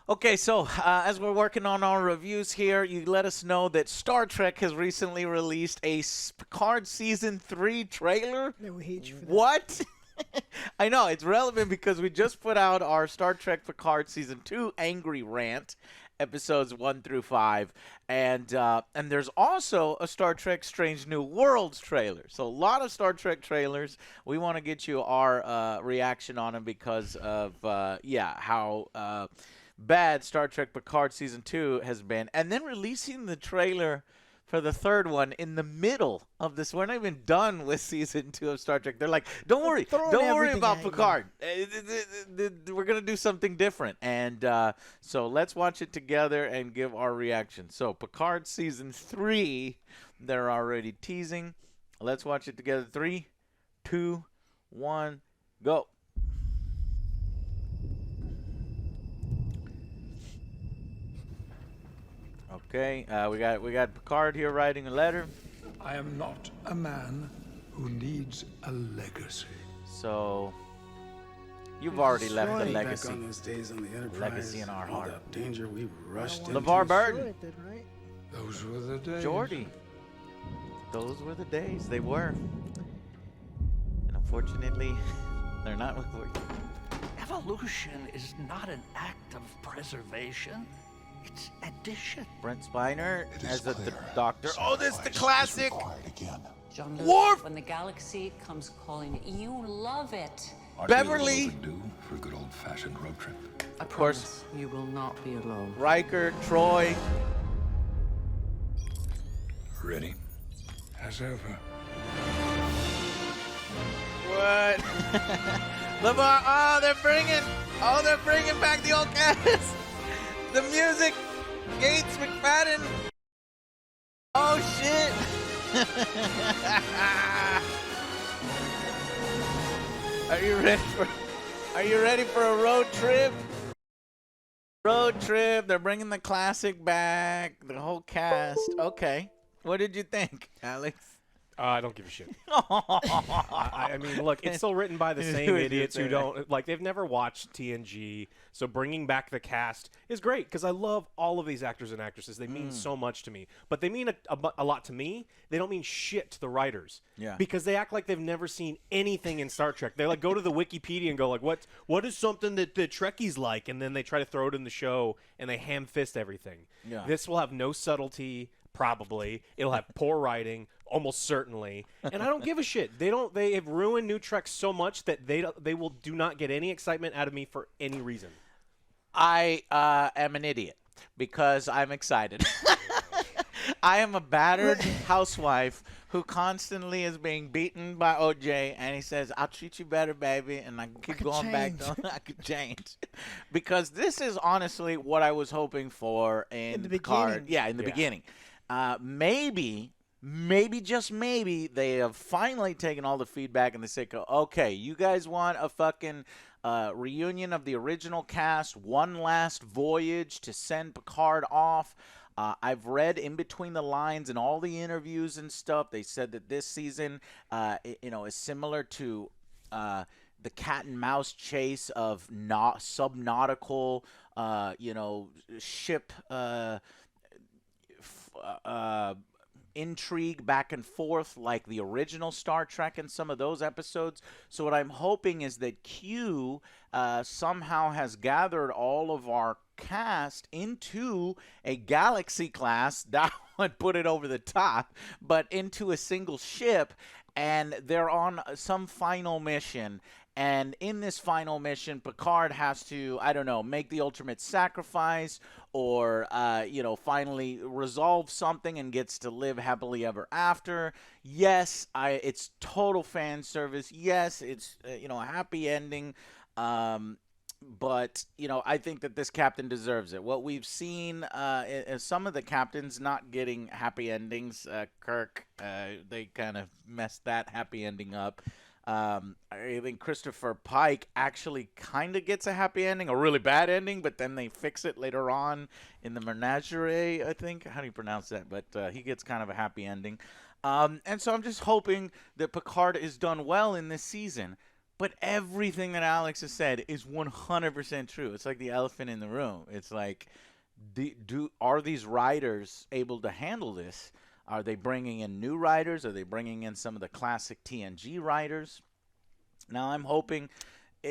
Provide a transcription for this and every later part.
Okay, so as we're working on our reviews here, you let us know that Star Trek has recently released a Picard Season 3 trailer. Yeah, we hate you for that. What? I know, it's relevant because we just put out our Star Trek Picard Season 2 Angry Rant, episodes 1 through 5. And there's also a Star Trek Strange New Worlds trailer. So a lot of Star Trek trailers. We want to get you our reaction on them because of, how bad Star Trek Picard Season 2 has been. And then releasing the trailer for the third one in the middle of this. We're not even done with Season 2 of Star Trek. They're like, don't worry. Throwing Don't worry everything about at you. Picard. We're going to do something different. And so let's watch it together and give our reaction. So Picard Season 3, they're already teasing. Let's watch it together. 3, 2, 1, go. Okay, we got Picard here writing a letter. I am not a man who needs a legacy. So you've already left the destroyed. legacy. Back on those days on the Enterprise, Legacy in our all heart. that danger we rushed I don't into. LeVar want to Burton. destroy it then, right? Those were the days. Geordi. Those were the days. They were. And unfortunately, they're not what we're. Evolution is not an act of preservation. It's addition. Brent Spiner It is as the clear doctor. Oh, this is the sacrifice classic. required again. Jean-Luc, Worf! when the galaxy comes calling, you love it. Aren't we a Beverly! little overdue for a good old-fashioned road trip? I course. promise you will not be alone. Riker, Troy. Ready? As ever. What? LeVar. Oh, they're bringing back the old cast. The music. Gates McFadden. Oh shit. Are you ready for a road trip? Road trip. They're bringing the classic back. The whole cast. Okay. What did you think, Alex? I don't give a shit. I mean, look, it's still written by the same idiots who don't like. They've never watched TNG, so bringing back the cast is great because I love all of these actors and actresses. They mean so much to me, but they mean a lot to me. They don't mean shit to the writers. Yeah. Because they act like they've never seen anything in Star Trek. They like go to the Wikipedia and go like, what is something that the Trekkies like, and then they try to throw it in the show and they ham fist everything. Yeah. This will have no subtlety. Probably it'll have poor writing, almost certainly, and I don't give a shit. They have ruined New Trek so much that they do not get any excitement out of me for any reason. I am an idiot because I'm excited. I am a battered housewife who constantly is being beaten by OJ, and he says, "I'll treat you better, baby," and I keep going back. I could change, because this is honestly what I was hoping for in the Picard. beginning. Yeah, in the beginning. Maybe, just maybe, they have finally taken all the feedback and they say, okay, you guys want a fucking reunion of the original cast, one last voyage to send Picard off. I've read in between the lines and all the interviews and stuff, they said that this season, is similar to the cat and mouse chase of subnautical, ship intrigue back and forth like the original Star Trek and some of those episodes. So what I'm hoping is that Q somehow has gathered all of our cast into a galaxy class. That would put it over the top, but into a single ship, and they're on some final mission. And in this final mission, Picard has to, I don't know, make the ultimate sacrifice or, finally resolve something and gets to live happily ever after. Yes, it's total fan service. Yes, it's, a happy ending. But, I think that this captain deserves it. What we've seen is some of the captains not getting happy endings. Kirk, they kind of messed that happy ending up. I think Christopher Pike actually kind of gets a happy ending, a really bad ending, but then they fix it later on in the Menagerie, I think. How do you pronounce that? But he gets kind of a happy ending. And so I'm just hoping that Picard is done well in this season. But everything that Alex has said is 100% true. It's like the elephant in the room. It's like, are these writers able to handle this? Are they bringing in new writers? Are they bringing in some of the classic TNG writers? Now I'm hoping.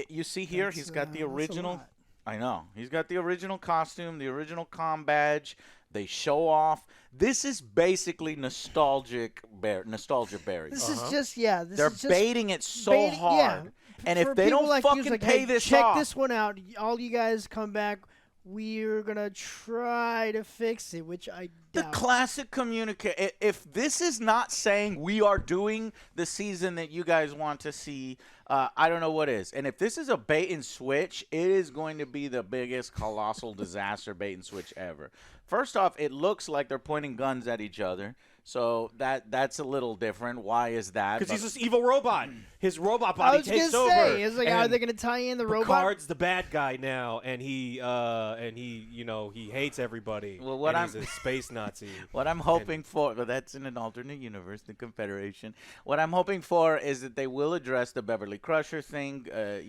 You see here, he's got the original. I know. He's got the original costume, the original comm badge. They show off. This is basically nostalgia berry. This is just, yeah. They're baiting it so hard. Yeah. And For if they don't like fucking like, pay hey, this check off. this one out. All you guys come back. We're going to try to fix it, which I doubt. The classic communication. If this is not saying we are doing the season that you guys want to see, I don't know what is. And if this is a bait and switch, it is going to be the biggest colossal disaster bait and switch ever. First off, it looks like they're pointing guns at each other. So that's a little different. Why is that? Because he's this evil robot. His robot body takes over. It's like, are they going to tie in the robot? Picard's the bad guy now, and he he hates everybody. Well, what he's a space Nazi. What I'm hoping for, but that's in an alternate universe, the Confederation. What I'm hoping for is that they will address the Beverly Crusher thing. By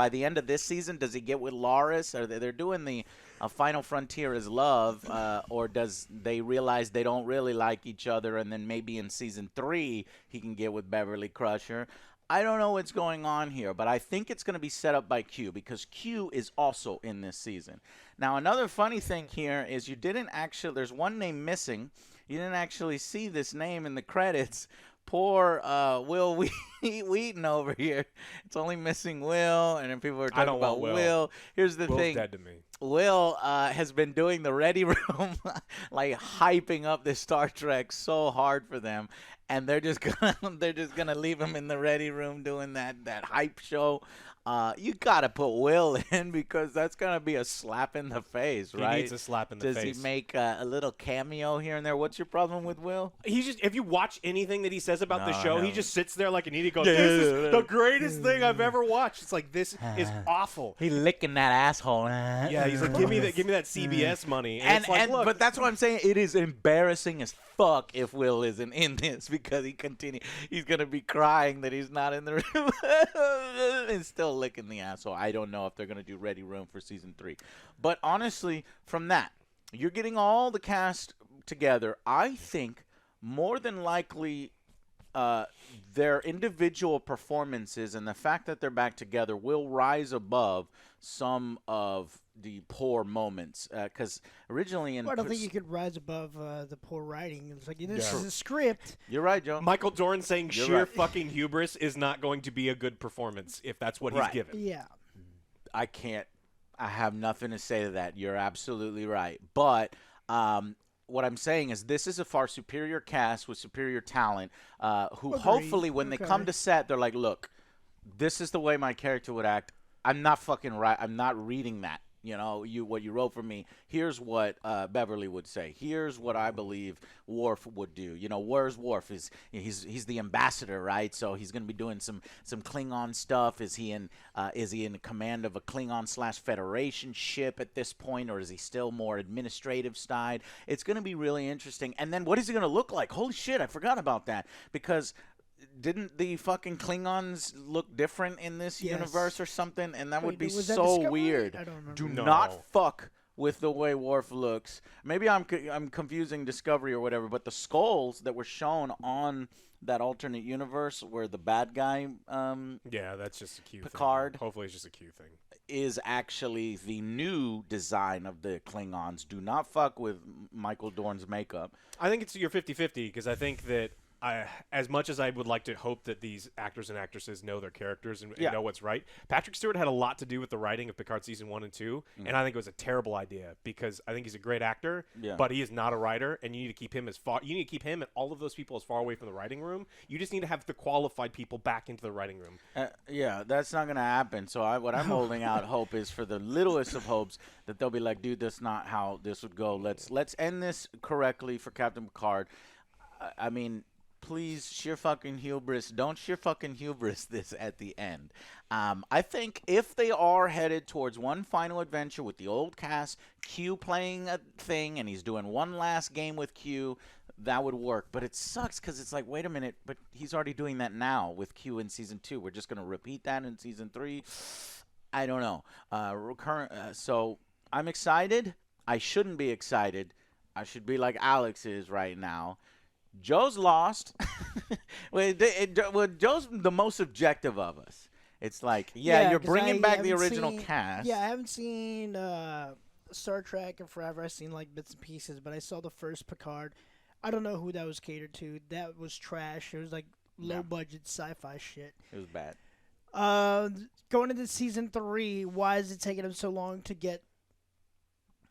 the end of this season, does he get with Loris? Or they're doing the Final Frontier is love, or does they realize they don't really like each other, and then maybe in season 3 he can get with Beverly Crusher? I don't know what's going on here, but I think it's going to be set up by Q, because Q is also in this season. Now, another funny thing here is there's one name missing. You didn't actually see this name in the credits. Poor Will Wheaton over here. It's only missing Will, and then people are talking about Will. Here's the thing. Dead to me. Will has been doing the Ready Room, like hyping up this Star Trek so hard for them, and they're just gonna leave him in the Ready Room doing that hype show. You gotta put Will in, because that's gonna be a slap in the face, right? He needs a slap in the face. Does he make a little cameo here and there? What's your problem with Will? He's just, if you watch anything that he says about the No, show, I he haven't. just sits there like an idiot, goes, "This is the greatest thing I've ever watched." It's like, this is awful. He licking that asshole. Yeah, he's like, give me that CBS money, and it's like, look, but that's what I'm saying. It is embarrassing as fuck if Will isn't in this, because he's gonna be crying that he's not in the room and still licking the asshole. I don't know if they're gonna do Ready Room for season 3, but honestly, from that, you're getting all the cast together. I think more than likely their individual performances and the fact that they're back together will rise above some of the poor moments, because originally I don't think you could rise above the poor writing. It's like, this is a script. You're right, Joe. Michael Dorn saying You're sheer right. fucking hubris is not going to be a good performance if that's what he's Right. given. Yeah. I have nothing to say to that. You're absolutely right. But what I'm saying is this is a far superior cast with superior talent, who Agreed. hopefully when they come to set, they're like, look, this is the way my character would act. I'm not fucking right. I'm not reading that. What you wrote for me. Here's what Beverly would say. Here's what I believe Worf would do. Where's Worf? He's the ambassador, right? So he's gonna be doing some Klingon stuff. Is he in command of a Klingon/Federation ship at this point, or is he still more administrative side? It's gonna be really interesting. And then what is he gonna look like? Holy shit, I forgot about that, because didn't the fucking Klingons look different in this universe or something? And that would be was that so Discovery? weird. I don't remember. Do No. not fuck with the way Worf looks. Maybe I'm confusing Discovery or whatever, but the skulls that were shown on that alternate universe where the bad guy Yeah, that's just a Q Picard. thing. Hopefully it's just a Q thing. is actually the new design of the Klingons. Do not fuck with Michael Dorn's makeup. I think it's your 50-50, because I think that as much as I would like to hope that these actors and actresses know their characters and know what's right, Patrick Stewart had a lot to do with the writing of Picard season 1 and 2, and I think it was a terrible idea, because I think he's a great actor, but he is not a writer, and you need to keep him and all of those people as far away from the writing room. You just need to have the qualified people back into the writing room. That's not going to happen. So what I'm holding out hope is for the littlest of hopes that they'll be like, dude, that's not how this would go. Let's end this correctly for Captain Picard. I mean, please, sheer fucking hubris. Don't sheer fucking hubris this at the end. I think if they are headed towards one final adventure with the old cast, Q playing a thing, and he's doing one last game with Q, that would work. But it sucks because it's like, wait a minute, but he's already doing that now with Q in season 2. We're just going to repeat that in season 3. I don't know. So I'm excited. I shouldn't be excited. I should be like Alex is right now. Joe's lost. Well, Joe's the most objective of us. It's like, you're 'cause bringing I back the haven't original seen- cast. Yeah, I haven't seen Star Trek in forever. I've seen like bits and pieces, but I saw the first Picard. I don't know who that was catered to. That was trash. It was like low budget sci-fi shit. It was bad. Going into season 3, why is it taking them so long to get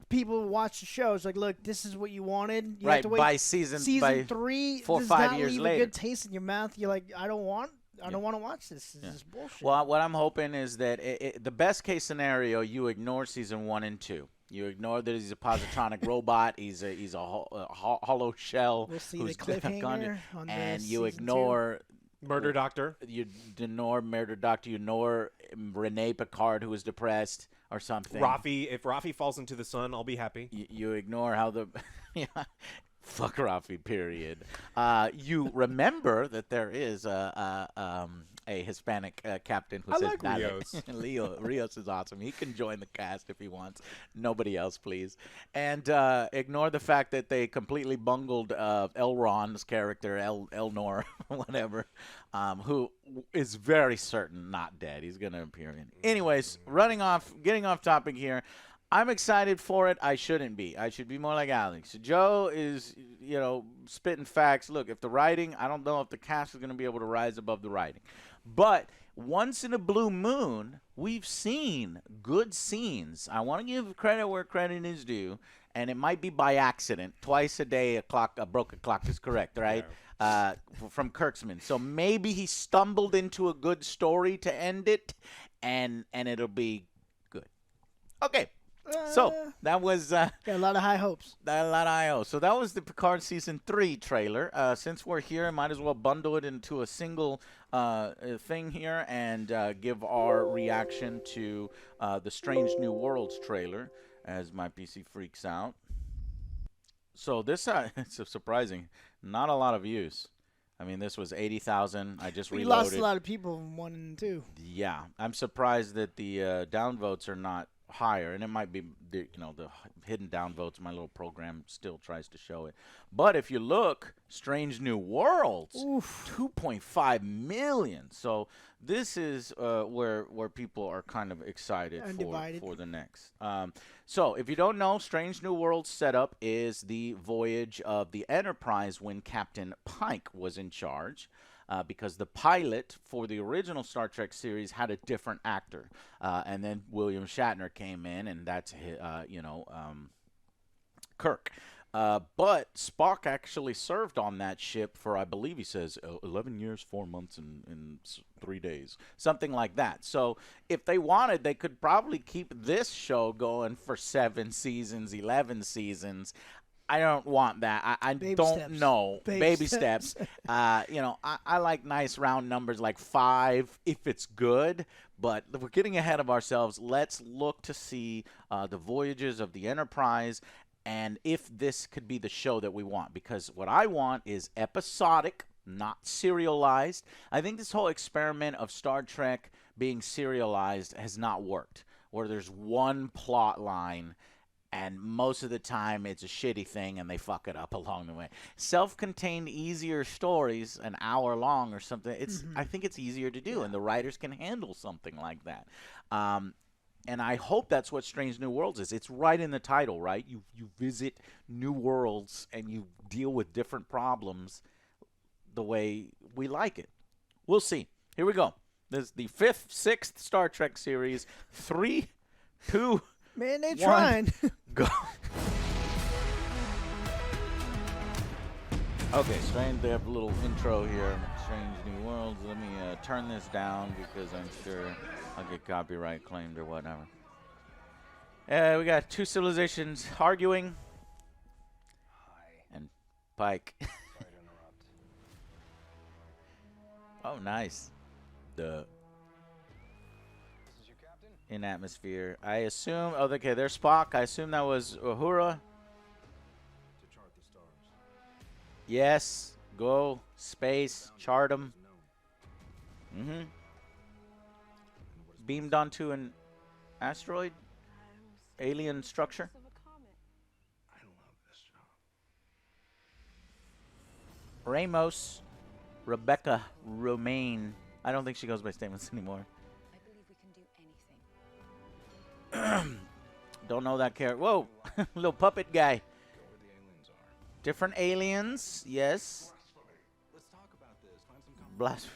people to watch the show? It's like, look, this is what you wanted. You have Right, to wait. by season 3 4 or does 5 not years leave later. a good taste in your mouth. You're like, I don't want to watch this. This is bullshit. Well, what I'm hoping is that the best case scenario, you ignore season 1 and 2. You ignore that he's a positronic robot. He's a hollow shell. We'll see who's the cliffhanger on and the you season ignore Murder Doctor. You ignore Murder Doctor. You ignore Renee Picard, who is depressed or something. Rafi. If Rafi falls into the sun, I'll be happy. You ignore how the fuck Rafi. Period. You remember that there is a Hispanic captain who I says like "Dale." Rios. Rios is awesome. He can join the cast if he wants. Nobody else, please. And ignore the fact that they completely bungled Elrond's character, Elnor, whatever, who is very certain not dead. He's going to appear in. Anyways, getting off topic here. I'm excited for it. I shouldn't be. I should be more like Alex. Joe is, spitting facts. Look, if the writing, I don't know if the cast is going to be able to rise above the writing. But once in a blue moon, we've seen good scenes. I want to give credit where credit is due, and it might be by accident. Twice a day, a broken clock is correct, right? From Kurtzman. So maybe he stumbled into a good story to end it, and it'll be good. Okay. So that was Got a lot of high hopes. So that was the Picard season 3 trailer. Since we're here, I might as well bundle it into a single thing here and give our reaction to the Strange New Worlds trailer as my PC freaks out. So this it's surprising, not a lot of views. I mean, this was 80,000. I just We reloaded. lost a lot of people in 1 and 2. Yeah, I'm surprised that the downvotes are not higher, and it might be the hidden downvotes. My little program still tries to show it, but if you look, Strange New Worlds, 2.5 million. So this is where people are kind of excited for the next. So if you don't know, Strange New Worlds setup is the voyage of the Enterprise when Captain Pike was in charge. Because the pilot for the original Star Trek series had a different actor, and then William Shatner came in, and that's Kirk. But Spock actually served on that ship for, I believe he says, 11 years, 4 months, and 3 days, something like that. So if they wanted, they could probably keep this show going for 7 seasons, 11 seasons. I don't want that. I don't know. Baby steps. I like nice round numbers like 5 if it's good, but we're getting ahead of ourselves. Let's look to see the voyages of the Enterprise and if this could be the show that we want, because what I want is episodic, not serialized. I think this whole experiment of Star Trek being serialized has not worked, where there's one plot line and most of the time it's a shitty thing and they fuck it up along the way. Self-contained, easier stories, an hour long or something, I think it's easier to do, and the writers can handle something like that. And I hope that's what Strange New Worlds is. It's right in the title, right? You visit new worlds and you deal with different problems the way we like it. We'll see. Here we go. This is the 5th, 6th Star Trek series. 3, 2, Man, they 1, trying. go. Okay, strange. They have a little intro here. Strange New Worlds. Let me turn this down because I'm sure I'll get copyright claimed or whatever. We got 2 civilizations arguing. And Pike. Oh, nice. In atmosphere. I assume. Oh, okay. There's Spock. I assume that was Uhura. Yes. Go. Space. Chart them. Mm-hmm. Beamed onto an asteroid? Alien structure? Ramos. Rebecca Romaine. I don't think she goes by statements anymore. I believe we can do anything. Don't know that character. Whoa. Little puppet guy. Different aliens. Yes. Let's talk about this. Find some Blasphemy.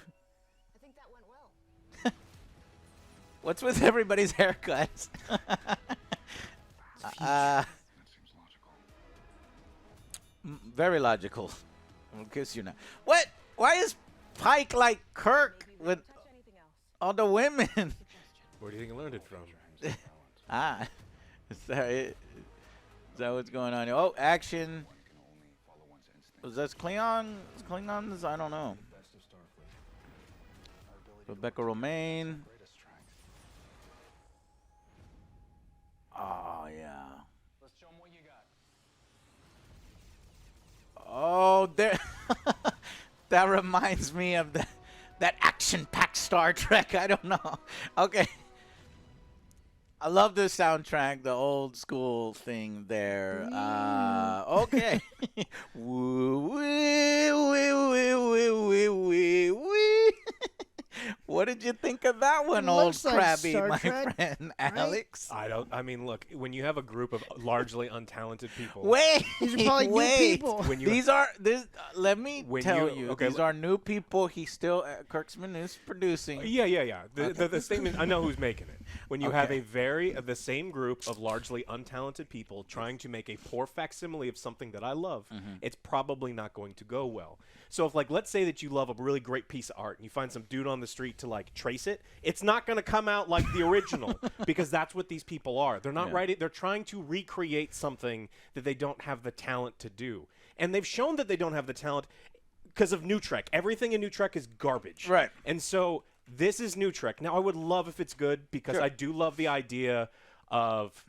I think that went well. What's with everybody's haircuts? Very logical. I'll kiss you now. What? Why is Pike like Kirk with all the women? Where do you think he learned it from? Is that it? Is that what's going on here? Oh, action. Was that Klingon? Klingons? I don't know. Rebecca Romaine. Oh, yeah. Let's show 'em what you got. Oh, there. That reminds me of that action-packed Star Trek. I don't know. Okay. I love the soundtrack, the old school thing there. Okay. Woo, wee, wee, wee, wee, wee, wee. What did you think of that one, old Looks like crabby, Star my Trek, friend Alex? I mean, look, when you have a group of largely untalented people. Wait, These are probably new wait. people. When you Let me When tell you- you, okay, these are new people. He's still Kirksman is producing. Yeah. The statement, I know who's making it. When you have Okay. the same group of largely untalented people trying to make a poor facsimile of something that I love, it's probably not going to go well. So if, like, let's say that you love a really great piece of art and you find some dude on the street to, like, trace it, it's not going to come out like the original because that's what these people are. They're not writing. They're trying to recreate something that they don't have the talent to do. And they've shown that they don't have the talent because of New Trek. Everything in New Trek is garbage. Right. And so this is New Trek. Now, I would love if it's good because Sure. I do love the idea of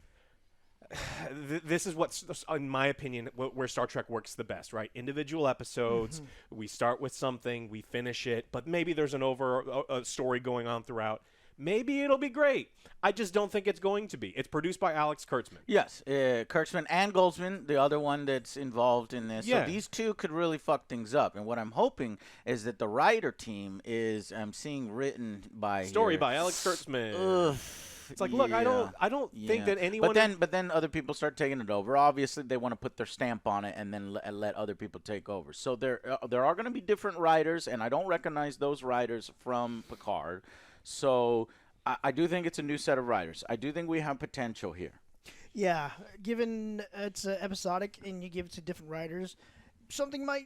this is what's, in my opinion, where Star Trek works the best, right? Individual episodes. We start with something, we finish it, but maybe there's an a story going on throughout. Maybe it'll be great. I just don't think it's going to be. It's produced by Alex Kurtzman. Yes, Kurtzman and Goldsman, the other one that's involved in this. Yeah. So these two could really fuck things up. And what I'm hoping is that the writer team is, I'm seeing written by Story here. by Alex Kurtzman. Ugh, It's like, look, I don't think that anyone. But then other people start taking it over. Obviously, they want to put their stamp on it and then let other people take over. So there are going to be different writers, and I don't recognize those writers from Picard. So I do think it's a new set of writers. I do think we have potential here. Yeah, given it's episodic and you give it to different writers,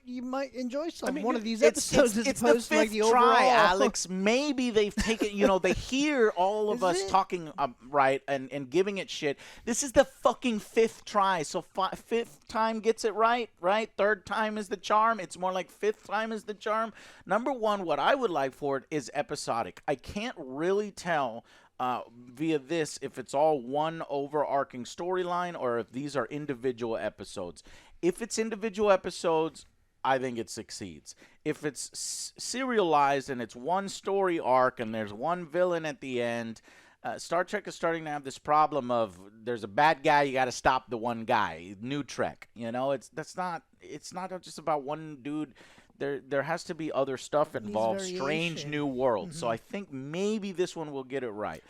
you might enjoy one of these episodes as it's the opposed fifth to like the try, overall. Alex. Maybe they've taken, they hear all of Is us it? talking right and giving it shit. This is the fucking fifth try, so fifth time gets it right? Third time is the charm. It's more like fifth time is the charm. Number one, what I would like for it is episodic. I can't really tell via this if it's all one overarching storyline or if these are individual episodes. If it's individual episodes, I think it succeeds. If it's serialized and it's one story arc and there's one villain at the end, Star Trek is starting to have this problem of there's a bad guy, you got to stop the one guy. New Trek, it's not just about one dude. There has to be other stuff involved. Strange variation. new world. So I think maybe this one will get it right.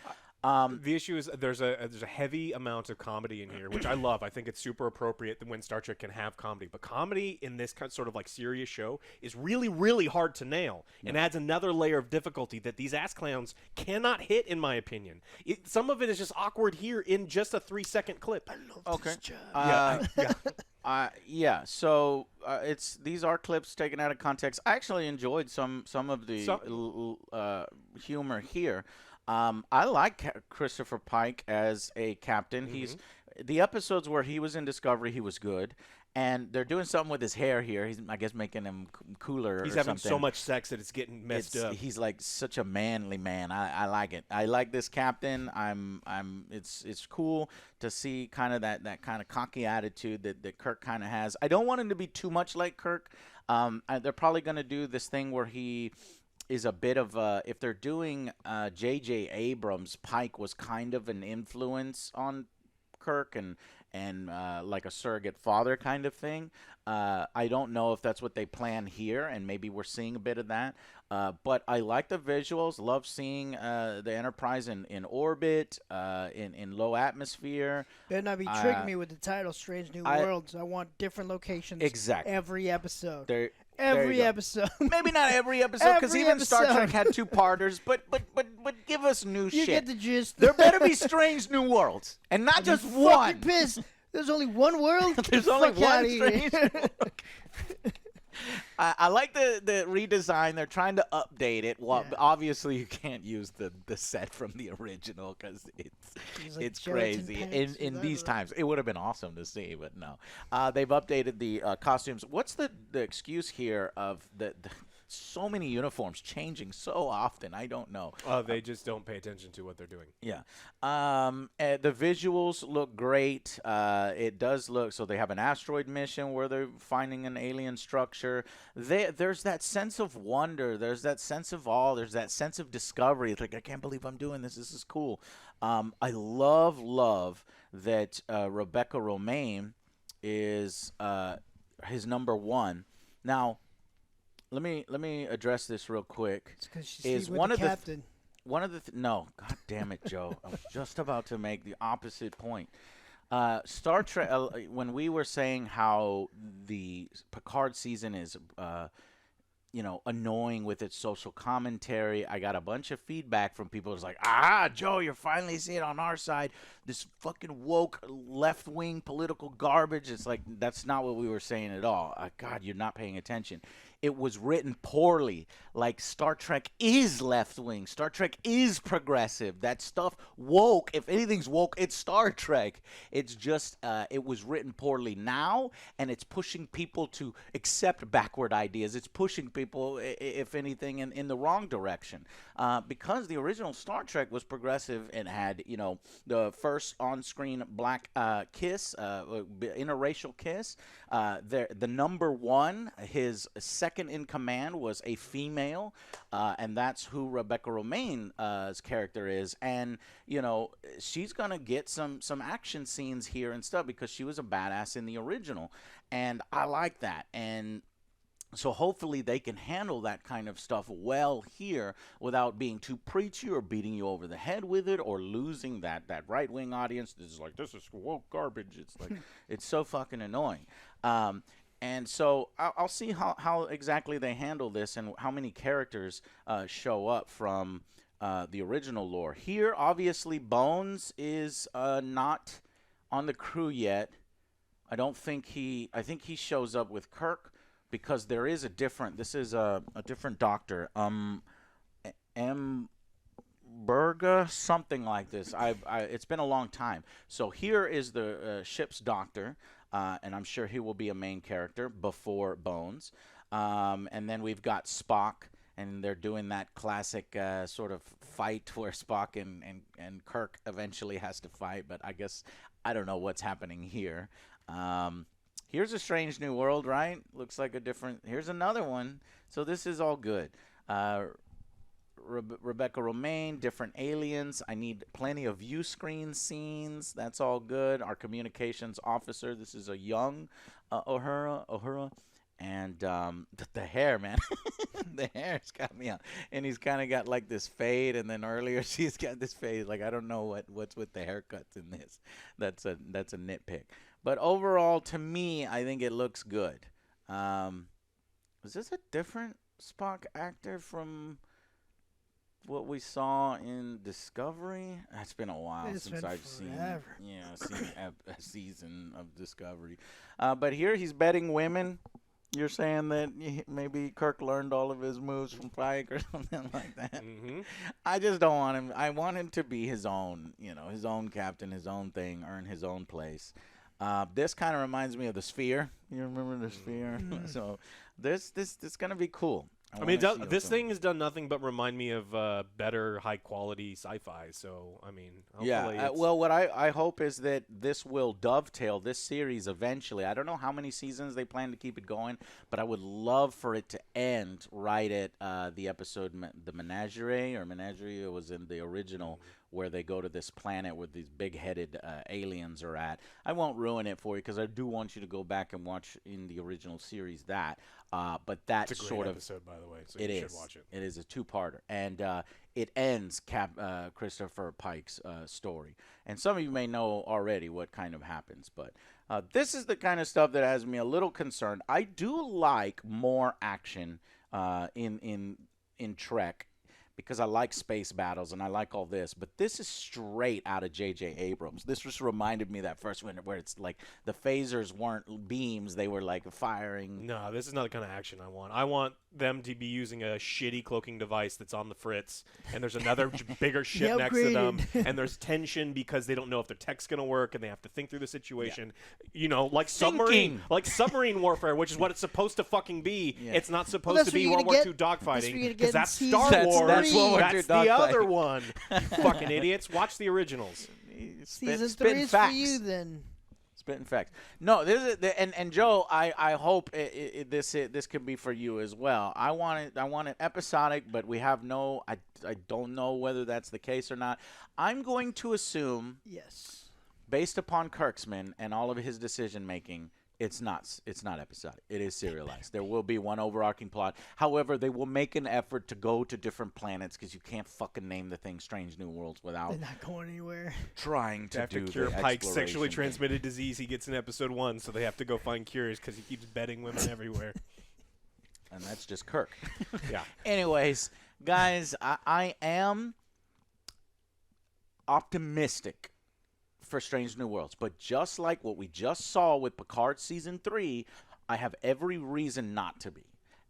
The issue is there's a heavy amount of comedy in here, which I love. I think it's super appropriate when Star Trek can have comedy. But comedy in this sort of like serious show is really, really hard to nail and adds another layer of difficulty that these ass clowns cannot hit, in my opinion. Some of it is just awkward here in just a 3-second clip. Okay. Yeah. So these are clips taken out of context. I actually enjoyed some of the humor here. I like Christopher Pike as a captain. the episodes where he was in Discovery, he was good. And they're doing something with his hair here. He's, I guess, making him cooler. He's or having something. so much sex that it's getting messed up. He's like such a manly man. I like it. I like this captain. It's cool to see kind of that kind of cocky attitude that Kirk kind of has. I don't want him to be too much like Kirk. They're probably going to do this thing where he is a bit of if they're doing J.J. Abrams, Pike was kind of an influence on Kirk and like a surrogate father kind of thing. I don't know if that's what they plan here, and maybe we're seeing a bit of that. But I like the visuals. Love seeing the Enterprise in orbit, in low atmosphere. Better not be tricking me with the title "Strange New Worlds." I want different locations. Exactly. Every episode. Every episode. Maybe not every episode, because even Star Trek had 2-parters. But give us new shit. You get the gist. There better be strange new worlds, and not just one. Fucking pissed. There's only one world. There's only one strange. I like the redesign. They're trying to update it. Well, obviously you can't use the set from the original because it's crazy. In these times, it would have been awesome to see, but no. They've updated the costumes. What's the excuse here of the so many uniforms changing so often? I don't know. They just don't pay attention to what they're doing. Yeah. The visuals look great. It does look, so they have an asteroid mission where they're finding an alien structure. There's that sense of wonder. There's that sense of awe. There's that sense of discovery. It's like, I can't believe I'm doing this. This is cool. I love that Rebecca Romaine is his number one. Now, let me address this real quick. It's because she's with the captain. No, god damn it, Joe. I was just about to make the opposite point. Star Trek, when we were saying how the Picard season is annoying with its social commentary, I got a bunch of feedback from people. It's like, Joe, you're finally seeing it on our side. This fucking woke left-wing political garbage. It's like, that's not what we were saying at all. God, you're not paying attention. It was written poorly. Like, Star Trek is left-wing. Star Trek is progressive. That stuff woke. If anything's woke, it's Star Trek. It's just, it was written poorly now, and it's pushing people to accept backward ideas. It's pushing people, if anything, in the wrong direction. Because the original Star Trek was progressive and had, the first on-screen black kiss, interracial kiss. The number one, his second in command, was a female, and that's who Rebecca Romaine's character is. And she's gonna get some action scenes here and stuff because she was a badass in the original, and I like that. And so hopefully they can handle that kind of stuff well here without being too preachy or beating you over the head with it or losing that right-wing audience. This is like, this is woke garbage. It's like, it's so fucking annoying. And so I'll see how exactly they handle this and how many characters show up from the original lore. Here, obviously, Bones is not on the crew yet. I think he shows up with Kirk because there is this is a different doctor. M. Berga, something like this. It's been a long time. So here is the ship's doctor. And I'm sure he will be a main character before Bones. And then we've got Spock, and they're doing that classic sort of fight where Spock and Kirk eventually has to fight, but I guess I don't know what's happening here. Here's a Strange New World, right? Looks like a different... Here's another one. So this is all good. Rebecca Romaine, different aliens. I need plenty of view screen scenes. That's all good. Our communications officer. This is a young Uhura. And the hair, man. The hair's got me on. And he's kind of got like this fade. And then earlier she's got this fade. Like, I don't know what's with the haircuts in this. That's a nitpick. But overall, to me, I think it looks good. Is this a different Spock actor from what we saw in Discovery? It's been a while since I've seen a season of Discovery. But here he's betting women. You're saying that maybe Kirk learned all of his moves from Pike or something like that. Mm-hmm. I just don't want him. I want him to be his own, his own captain, his own thing, earn his own place. This kind of reminds me of the Sphere. You remember the Sphere? So this gonna be cool. I mean, this thing has done nothing but remind me of better, high-quality sci-fi. So, I mean, hopefully well, what I hope is that this will dovetail this series eventually. I don't know how many seasons they plan to keep it going, but I would love for it to end right at the episode, the Menagerie. It was in the original, where they go to this planet where these big-headed aliens are at. I won't ruin it for you because I do want you to go back and watch in the original series that. But that's it's a great sort of episode, by the way. So it you is. should watch it. It is a two-parter, and it ends Christopher Pike's story. And some of you may know already what kind of happens, but this is the kind of stuff that has me a little concerned. I do like more action in Trek, because I like space battles and I like all this, but this is straight out of J.J. Abrams. This just reminded me of that first one where it's like the phasers weren't beams, they were like firing. No, this is not the kind of action I want. I want them to be using a shitty cloaking device that's on the fritz, and there's another bigger ship next to them, and there's tension because they don't know if their tech's going to work, and they have to think through the situation. Yeah. Like submarine warfare, which is what it's supposed to fucking be. Yeah. It's not supposed to be World War II dogfighting, because that's Star Wars. That's the other one. You fucking idiots. Watch the originals. Season 3 is for you, then. Spitting facts. No, this is and Joe. I hope this could be for you as well. I want it episodic, but we have no. I don't know whether that's the case or not. I'm going to assume, yes, based upon Kurtzman and all of his decision making, it's not episodic. It is serialized. There will be one overarching plot. However, they will make an effort to go to different planets, because you can't fucking name the thing Strange New Worlds without they're not going anywhere. Trying to do the cure Pike's sexually exploration. transmitted disease he gets in episode 1, so they have to go find cures because he keeps bedding women everywhere. And that's just Kirk. Yeah. Anyways, guys, I am optimistic for Strange New Worlds, but just like what we just saw with Picard season 3, I have every reason not to be,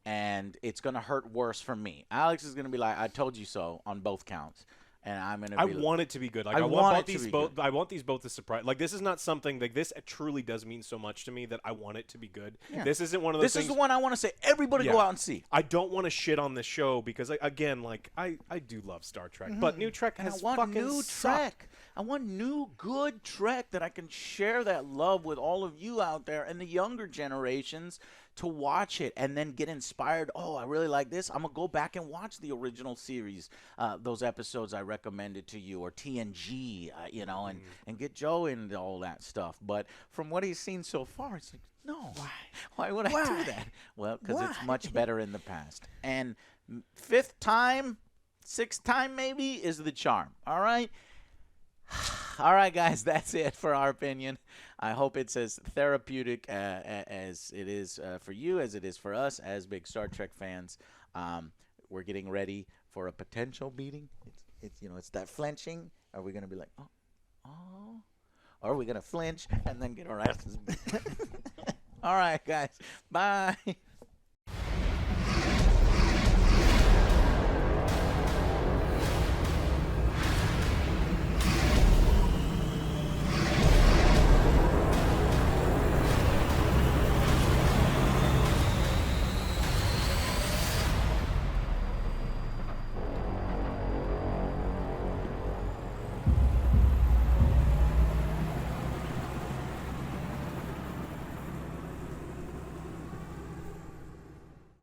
and it's gonna hurt worse for me. Alex is gonna be like, "I told you so" on both counts, and I'm gonna. I want it to be good. Like, I want these both. I want these both to surprise. Like, this is not something like this. It truly does mean so much to me that I want it to be good. Yeah. This isn't one of those. This is the one I want to say everybody go out and see. I don't want to shit on this show because, again, like I do love Star Trek, but new Trek has fucking new sucked. Trek. I want new good Trek that I can share that love with all of you out there and the younger generations to watch it and then get inspired. Oh, I really like this. I'm going to go back and watch the original series, those episodes I recommended to you, or TNG, and get Joe into all that stuff. But from what he's seen so far, it's like, no. Why would I do that? Well, because it's much better in the past. And sixth time maybe is the charm. All right? All right, guys, that's it for our opinion. I hope it's as therapeutic as it is for you, as it is for us as big Star Trek fans. We're getting ready for a potential beating. It's that flinching. Are we going to be like, oh? Or are we going to flinch and then get our asses beat? All right, guys. Bye.